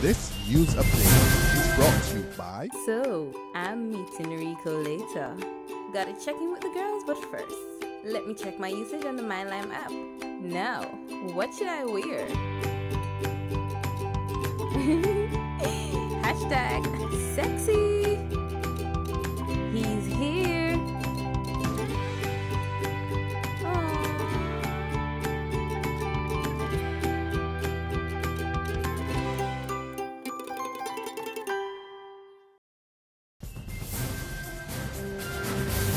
This news update is brought to you by... So, I'm meeting Rico later. Gotta check in with the girls, but first, let me check my usage on the MyLime app. Now, what should I wear? Hashtag sexy. He's here.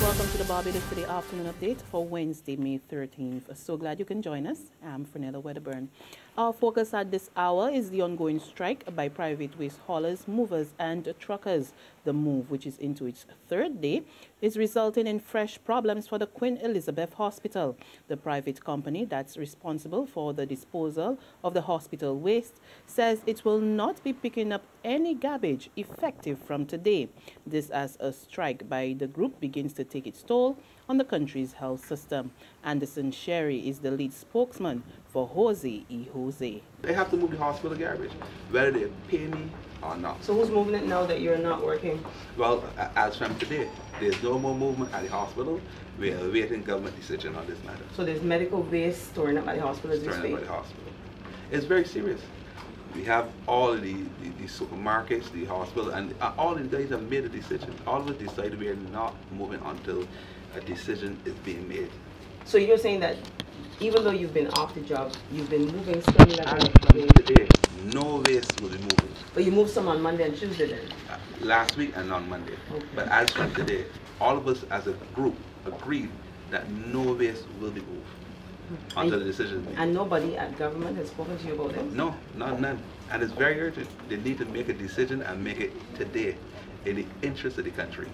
Welcome to the Barbados Today afternoon update for Wednesday, May 13th. So glad you can join us. I'm Fernella Wedderburn. Our focus at this hour is the ongoing strike by private waste haulers, movers and truckers. The move, which is into its third day, is resulting in fresh problems for the Queen Elizabeth Hospital. The private company that's responsible for the disposal of the hospital waste says it will not be picking up any garbage effective from today. This as a strike by the group begins to take its toll on the country's health system. Anderson Sherry is the lead spokesman for Jose E. Jose. They have to move the hospital garbage, whether they pay me or not. So who's moving it now that you're not working? Well, as from today, there's no more movement at the hospital. We are awaiting government decision on this matter. So there's medical waste storing up at the hospital as we speak? Storing up at the hospital. It's very serious. We have all of the supermarkets, the hospital, and all of the guys have made a decision. All of us decided we are not moving until a decision is being made. So you're saying that even though you've been off the job, you've been moving some today, no waste will be moving. But you moved some on Monday and Tuesday then? Last week and on Monday. Okay. But as from today, all of us as a group agreed that no waste will be moved until the decision is made. And nobody at government has spoken to you about this? No, none. And it's very urgent. They need to make a decision and make it today in the interest of the country.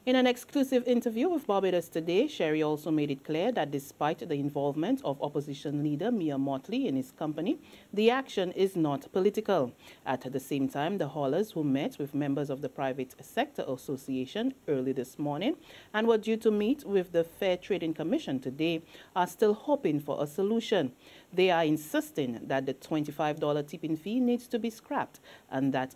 In an exclusive interview with Barbados Today, Sherry also made it clear that despite the involvement of opposition leader Mia Motley in his company, the action is not political. At the same time, the haulers who met with members of the Private Sector Association early this morning and were due to meet with the Fair Trading Commission today are still hoping for a solution. They are insisting that the $25 tipping fee needs to be scrapped and that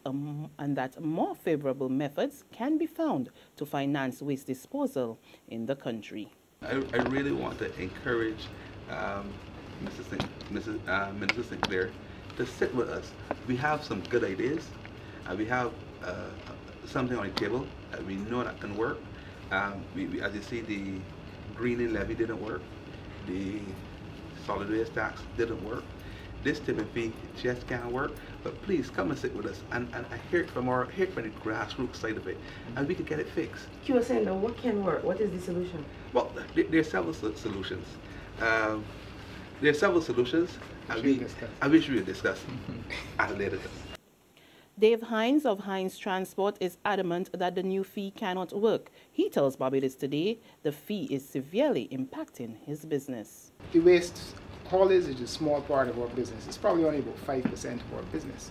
more favorable methods can be found to finance waste disposal in the country. I really want to encourage Minister Sinclair to sit with us. We have some good ideas. We have something on the table that we know that can work. As you see, the greening levy didn't work. The solid waste tax didn't work. This tipping fee just can't work. But please come and sit with us and hear it from the grassroots side of it, and we can get it fixed. You were saying that what can work? What is the solution? Well, there are several solutions. I wish we would discuss at a later time. Dave Hines of Hines Transport is adamant that the new fee cannot work. He tells Barbados Today the fee is severely impacting his business. The waste haulage is a small part of our business. It's probably only about 5% of our business.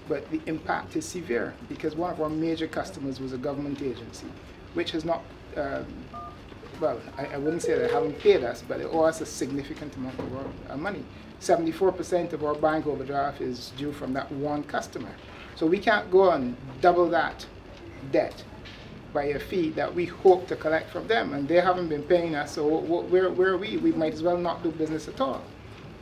But the impact is severe because one of our major customers was a government agency, which has not, well, I wouldn't say they haven't paid us, but it owes us a significant amount of our money. 74% of our bank overdraft is due from that one customer. So we can't go and double that debt by a fee that we hope to collect from them, and they haven't been paying us, so where are we? We might as well not do business at all,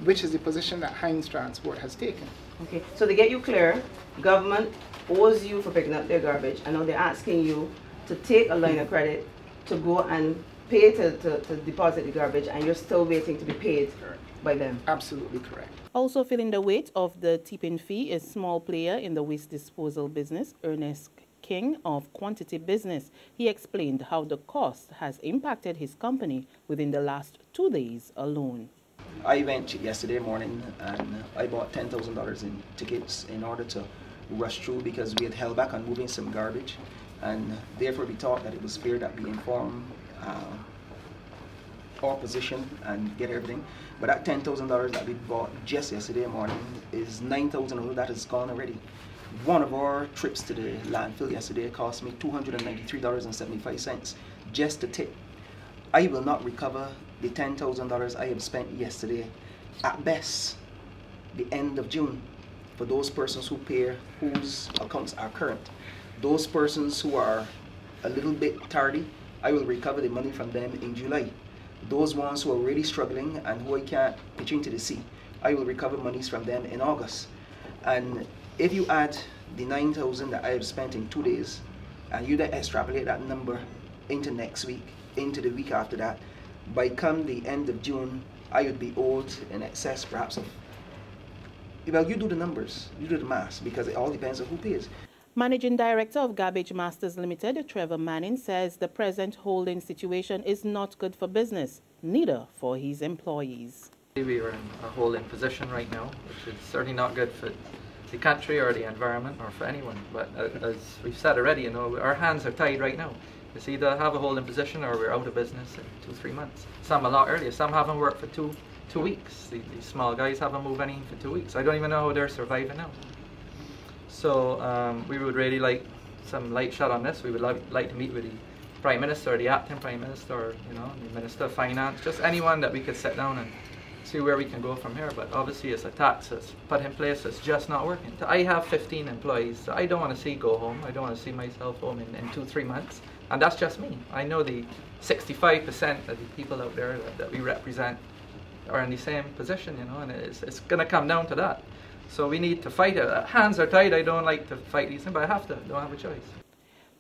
which is the position that Hines Transport has taken. Okay, so to get you clear, government owes you for picking up their garbage, and now they're asking you to take a line of credit to go and pay to deposit the garbage, and you're still waiting to be paid by them. Absolutely correct. Also feeling the weight of the tipping fee is small player in the waste disposal business, Ernest King of Quantity Business. He explained how the cost has impacted his company within the last 2 days alone. I went yesterday morning and I bought $10,000 in tickets in order to rush through because we had held back on moving some garbage, and therefore we thought that it was fair that we inform our position and get everything. But that $10,000 that we bought just yesterday morning is $9,000 that is gone already. One of our trips to the landfill yesterday cost me $293.75 just to tip. I will not recover the $10,000 I have spent yesterday, at best, the end of June. for those persons whose accounts are current. Those persons who are a little bit tardy, I will recover the money from them in July. Those ones who are really struggling and who I can't pitch into the sea, I will recover monies from them in August. And if you add the 9,000 that I have spent in 2 days, and you then extrapolate that number into next week, into the week after that, by come the end of June, I would be owed in excess perhaps of, well, you do the numbers, you do the maths, because it all depends on who pays. Managing Director of Garbage Masters Limited, Trevor Manning, says the present holding situation is not good for business, neither for his employees. We are in a holding position right now, which is certainly not good for the country or the environment or for anyone. But as we've said already, you know, our hands are tied right now. It's either have a holding position or we're out of business in 2-3 months. Some a lot earlier. Some haven't worked for two weeks. These small guys haven't moved anything for 2 weeks. I don't even know how they're surviving now. So we would really like some light shot on this. We would like to meet with the Prime Minister, or the acting Prime Minister, or, you know, the Minister of Finance, just anyone that we could sit down and see where we can go from here. But obviously it's a tax that's put in place that's just not working. I have 15 employees, so I don't want to see go home. I don't want to see myself home in 2-3 months. And that's just me. I know the 65% of the people out there that we represent are in the same position, you know, and it's going to come down to that. So we need to fight it. Hands are tied. I don't like to fight these things, but I have to. Don't have a choice.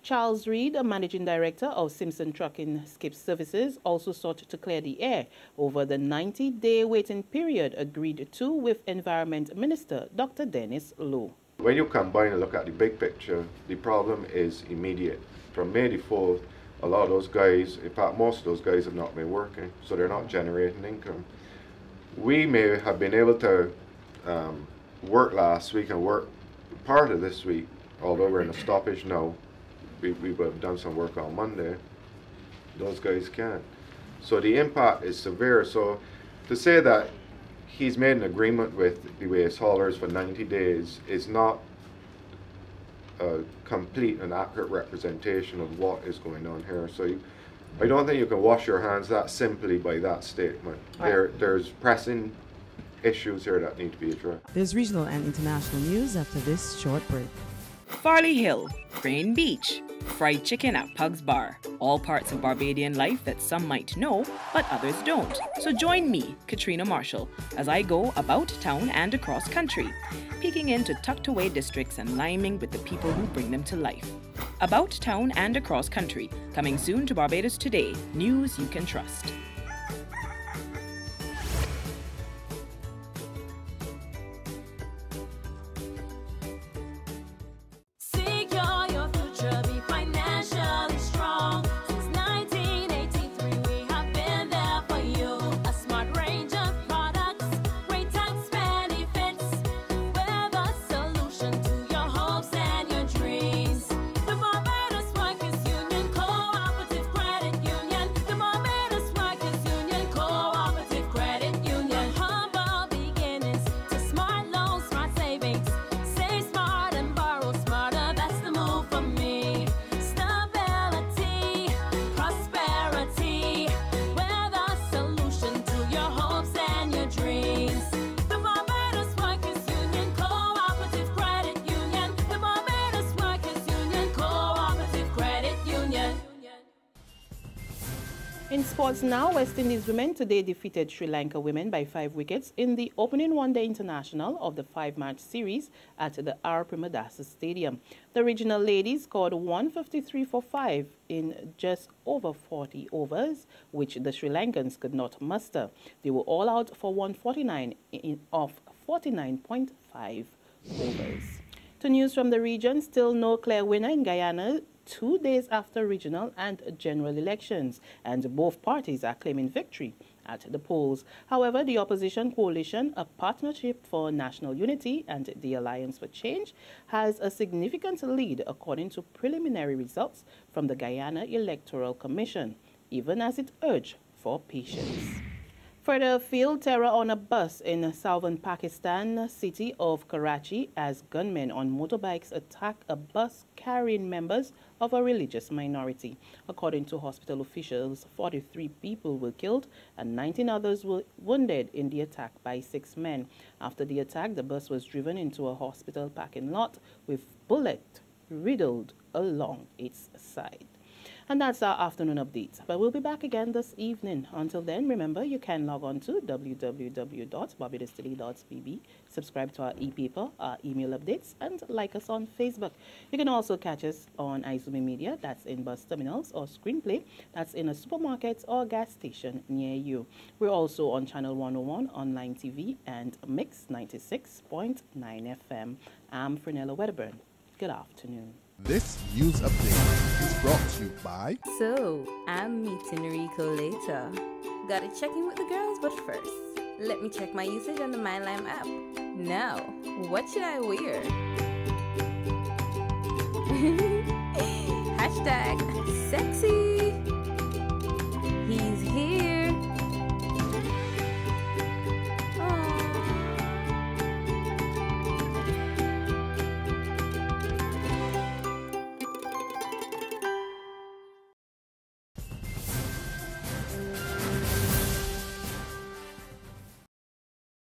Charles Reed, a managing director of Simpson Trucking Skip Services, also sought to clear the air over the 90-day waiting period agreed to with Environment Minister Dr. Dennis Lowe. When you combine and look at the big picture, the problem is immediate. From May the 4th, a lot of those guys, in fact most of those guys have not been working, so they're not generating income. We may have been able to work last week and work part of this week, although we're in a stoppage now. We would have done some work on Monday. Those guys can't. So the impact is severe. So to say that he's made an agreement with the waste haulers for 90 days is not a complete and accurate representation of what is going on here. So I don't think you can wash your hands that simply by that statement. Right. There's pressing issues here that need to be addressed. There's regional and international news after this short break. Farley Hill, Crane Beach, fried chicken at Pug's Bar. All parts of Barbadian life that some might know, but others don't. So join me, Katrina Marshall, as I go about town and across country, peeking into tucked away districts and liming with the people who bring them to life. About town and across country, coming soon to Barbados Today, news you can trust. In sports now, West Indies women today defeated Sri Lanka women by 5 wickets in the opening one-day international of the 5-match series at the R. Premadasa Stadium. The regional ladies scored 153 for 5 in just over 40 overs, which the Sri Lankans could not muster. They were all out for 149 of 49.5 overs. To news from the region, still no clear winner in Guyana 2 days after regional and general elections, and both parties are claiming victory at the polls. However, the opposition coalition, a partnership for national unity and the Alliance for Change, has a significant lead according to preliminary results from the Guyana Electoral Commission, even as it urged for patience. Further field terror on a bus in southern Pakistan city of Karachi as gunmen on motorbikes attack a bus carrying members of a religious minority. According to hospital officials, 43 people were killed and 19 others were wounded in the attack by 6 men. After the attack, the bus was driven into a hospital parking lot with bullets riddled along its side. And that's our afternoon update. But we'll be back again this evening. Until then, remember, you can log on to www.barbadostoday.bb, subscribe to our e-paper, our email updates, and like us on Facebook. You can also catch us on Izumi Media, that's in bus terminals, or Screenplay, that's in a supermarket or gas station near you. We're also on Channel 101 online TV and Mix 96.9 FM. I'm Fernella Wedderburn. Good afternoon. This news update is brought to you by... So, I'm meeting Rico later. Gotta check in with the girls, but first, let me check my usage on the MyLime app. Now, what should I wear? #sexy.